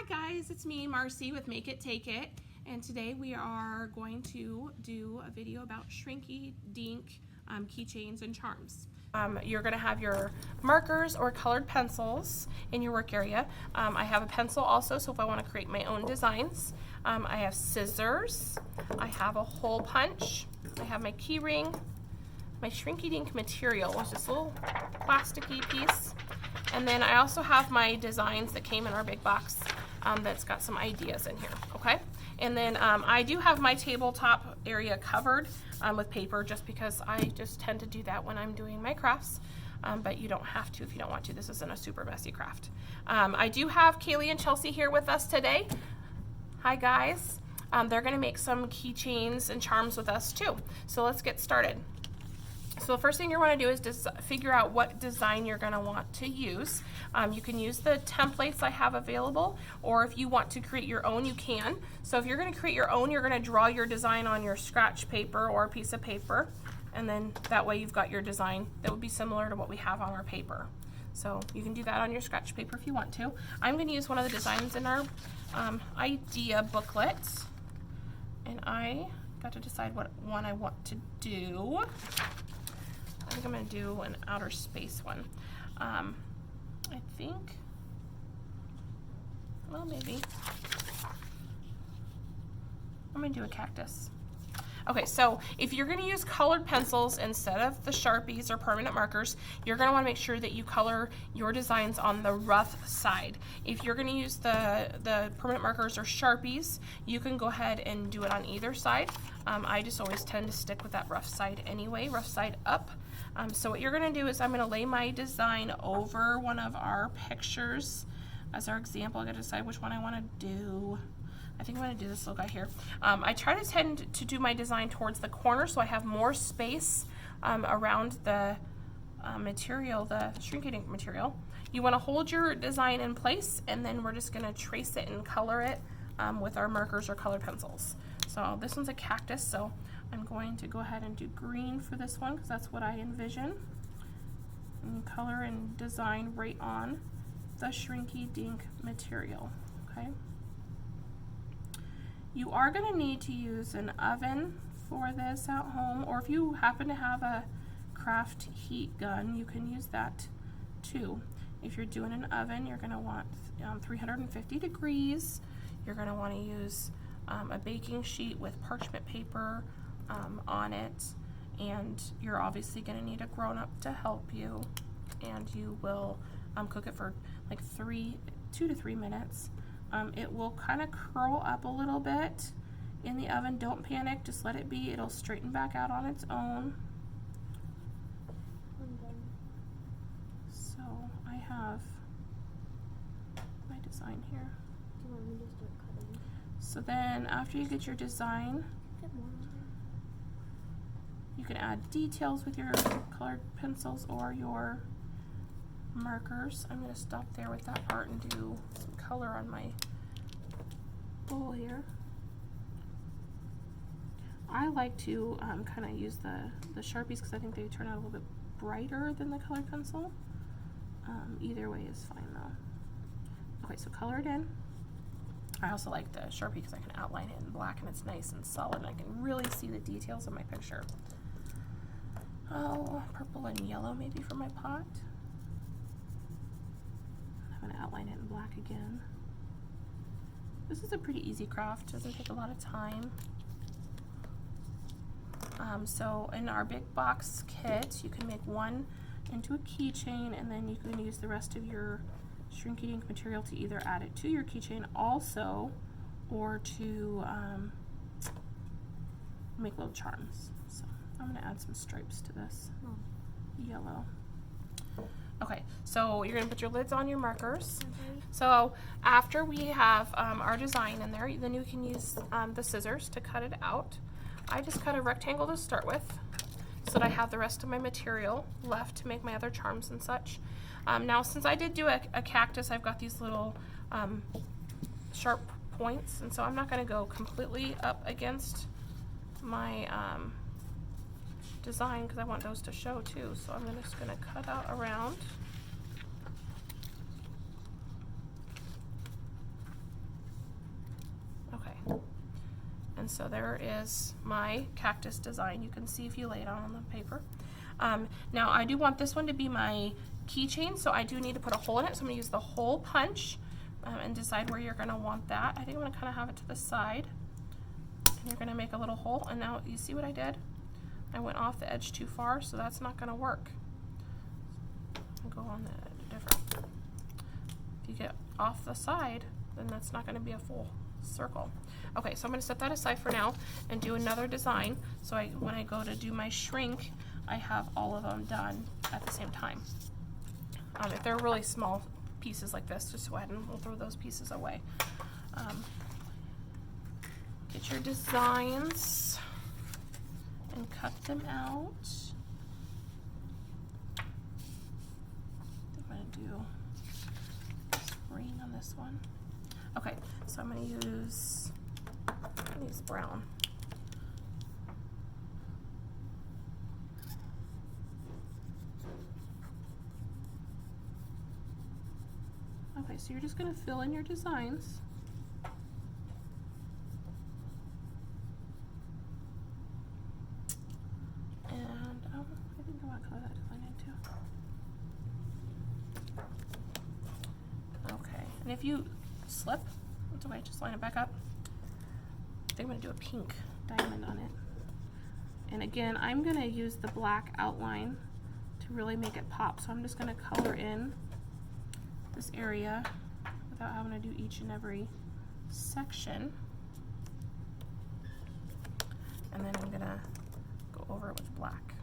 Hi guys, it's me, Marcy with Make It Take It, and today we are going to do a video about Shrinky, Dink, keychains, and charms. You're going to have your markers or colored pencils in your work area. I have a pencil also, so if I want to create my own designs. I have scissors, I have a hole punch, I have my key ring, my Shrinky Dink material, which is this little plasticky piece. And then I also have my designs that came in our big box that's got some ideas in here, okay? And then I do have my tabletop area covered with paper just because I just tend to do that when I'm doing my crafts, but you don't have to if you don't want to. This isn't a super messy craft. I do have Kaylee and Chelsea here with us today. Hi guys. They're gonna make some keychains and charms with us too. So let's get started. So the first thing you want to do is figure out what design you're going to want to use. You can use the templates I have available, or if you want to create your own, you can. So if you're going to create your own, you're going to draw your design on your scratch paper or a piece of paper, and then that way you've got your design that would be similar to what we have on our paper. So you can do that on your scratch paper if you want to. I'm going to use one of the designs in our idea booklet, and I got to decide what one I want to do. I think I'm going to do an outer space one. I think, well, maybe. I'm going to do a cactus. Okay, so if you're going to use colored pencils instead of the Sharpies or permanent markers, you're going to want to make sure that you color your designs on the rough side. If you're going to use the permanent markers or Sharpies, you can go ahead and do it on either side. I just always tend to stick with that rough side anyway, rough side up. So what you're going to do is I'm going to lay my design over one of our pictures as our example. I got to decide which one I want to do. I think I'm going to do this little guy here. I try to tend to do my design towards the corner so I have more space around the material, the Shrinky Dink material. You want to hold your design in place, and then we're just going to trace it and color it with our markers or colored pencils. So this one's a cactus, so I'm going to go ahead and do green for this one because that's what I envision. And color and design right on the Shrinky Dink material, okay? You are going to need to use an oven for this at home, or if you happen to have a craft heat gun, you can use that too. If you're doing an oven, you're going to want 350 degrees. You're going to want to use a baking sheet with parchment paper on it, and you're obviously going to need a grown-up to help you, and you will cook it for like 2 to 3 minutes. It will kind of curl up a little bit in the oven. Don't panic, just let it be. It'll straighten back out on its own. So I have my design here. Do you want me to start cutting? So then after you get your design, you can add details with your colored pencils or your markers. I'm going to stop there with that part and do some color on my bowl here. I like to kind of use the Sharpies because I think they turn out a little bit brighter than the colored pencil. Either way is fine though. Okay, so color it in. I also like the Sharpie because I can outline it in black and it's nice and solid and I can really see the details of my picture. Oh, purple and yellow maybe for my pot. I'm going to outline it in black again. This is a pretty easy craft. It doesn't take a lot of time. So in our big box kit, you can make one into a keychain, and then you can use the rest of your Shrinky Dink material to either add it to your keychain also, or to make little charms. So I'm going to add some stripes to this yellow. Okay, so you're going to put your lids on your markers. So after we have our design in there, then you can use the scissors to cut it out. I just cut a rectangle to start with so that I have the rest of my material left to make my other charms and such. Now since I did do a cactus, I've got these little sharp points, and so I'm not going to go completely up against my design because I want those to show too. So I'm just going to cut out around. And so there is my cactus design. You can see if you lay it on the paper. Now I do want this one to be my keychain, so I do need to put a hole in it. So I'm going to use the hole punch and decide where you're going to want that. I think I'm going to kind of have it to the side. And you're going to make a little hole. And now you see what I did? I went off the edge too far, so that's not going to work. I'll go on the different. If you get off the side, then that's not going to be a full circle. Okay, so I'm going to set that aside for now and do another design. So when I go to do my shrink, I have all of them done at the same time. If they're really small pieces like this, just go ahead and we'll throw those pieces away. Get your designs and cut them out. I'm going to do this ring on this one. Okay, so I'm going to use brown. Okay, so you're just going to fill in your designs. And I think I want to color that design in too. Okay, and if you slip, that's okay, just line it back up. I think I'm going to do a pink diamond on it. And again, I'm going to use the black outline to really make it pop. So I'm just going to color in this area without having to do each and every section. And then I'm going to go over it with black.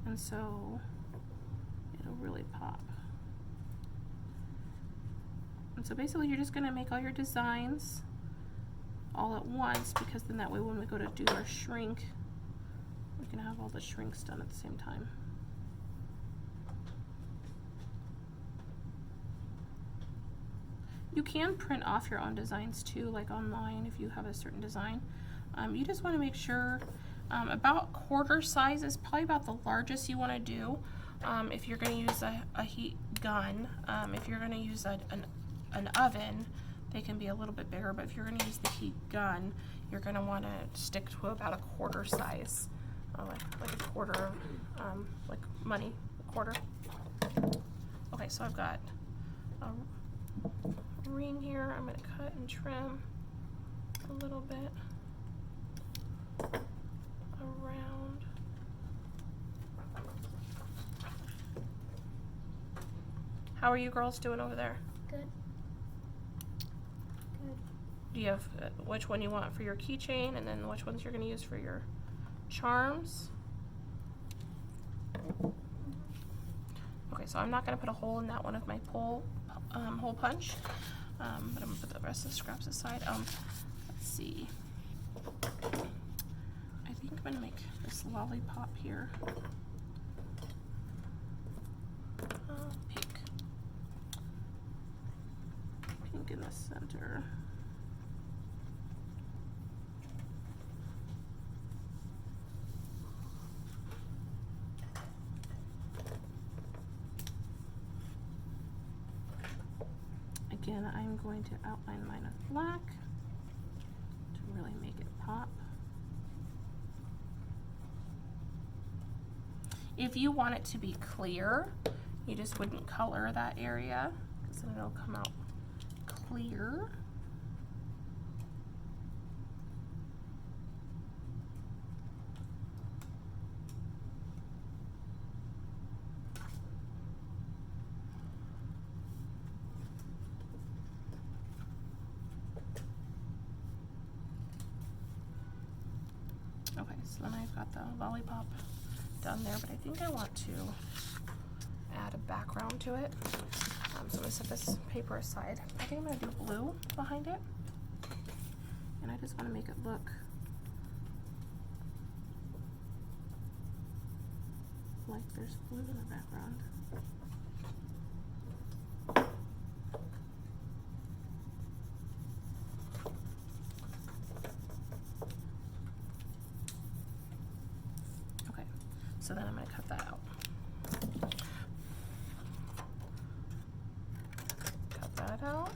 And so it'll really pop. And so basically you're just going to make all your designs all at once, because then that way when we go to do our shrink, we can have all the shrinks done at the same time. You can print off your own designs too, like online if you have a certain design. You just want to make sure about quarter size is probably about the largest you want to do. If you're going to use a heat gun, if you're going to use an oven, they can be a little bit bigger, but if you're going to use the heat gun, you're going to want to stick to about a quarter size, like a quarter, like money, a quarter. Okay, so I've got a ring here. I'm going to cut and trim a little bit around. How are you girls doing over there? Good. Good. Do you have which one you want for your keychain, and then which ones you're going to use for your charms? Okay, so I'm not going to put a hole in that one with my hole punch, but I'm going to put the rest of the scraps aside. Let's see. I think I'm going to make this lollipop here. Pink. Pink in the center. Again, I'm going to outline mine with black to really make it pop. If you want it to be clear, you just wouldn't color that area, because then it'll come out clear. Okay, so then I've got the lollipop done there, but I think I want to add a background to it. So I'm going to set this paper aside. I think I'm going to do blue behind it. And I just want to make it look like there's blue in the background. So then I'm going to cut that out. Cut that out.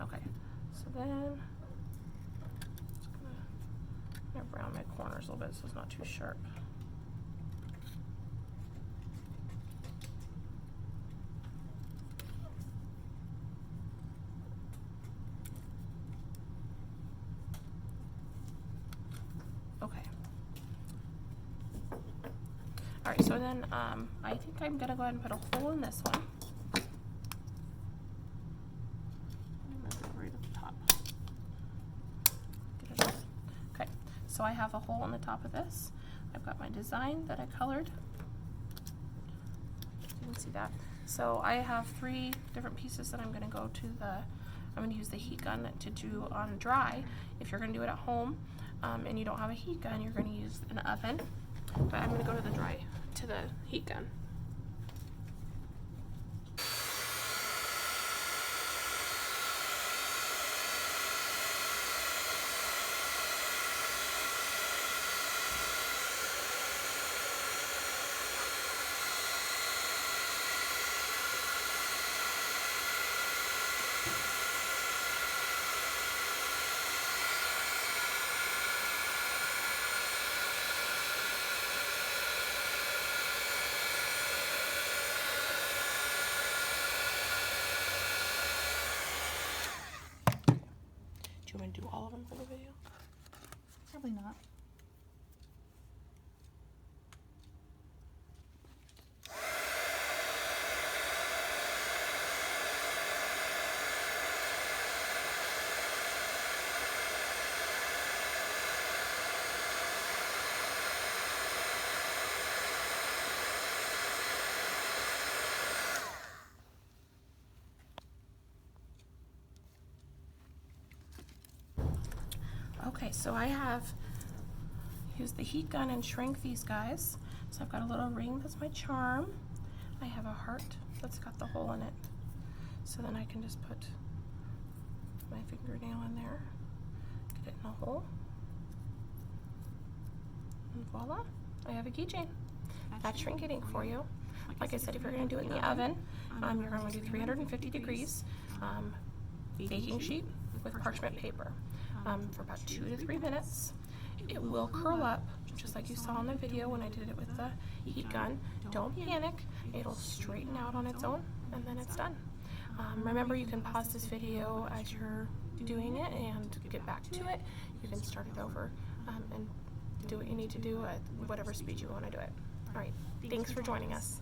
Okay, so then just gonna round my corners a little bit so it's not too sharp. Okay. All right, so then I think I'm gonna go ahead and put a hole in this one. Right at the top. Get it out. Okay, so I have a hole in the top of this. I've got my design that I colored. You can see that. So I have 3 different pieces that I'm gonna go to I'm gonna use the heat gun to do on dry. If you're gonna do it at home and you don't have a heat gun, you're gonna use an oven. But I'm gonna go to the heat gun. Do you want to do all of them for the video? Probably not. Okay, so I have used the heat gun and shrink these guys. So I've got a little ring that's my charm. I have a heart that's got the hole in it. So then I can just put my fingernail in there, get it in a hole, and voila, I have a keychain. That's Shrinky Dink for you. Like I said, if you're going to do it in the oven, you're going to do 350 degrees, baking sheet with parchment paper for about 2 to 3 minutes. It will curl up, just like you saw in the video when I did it with the heat gun. Don't panic, it'll straighten out on its own, and then it's done. Remember, you can pause this video as you're doing it and get back to it. You can start it over and do what you need to do at whatever speed you want to do it. All right, thanks for joining us.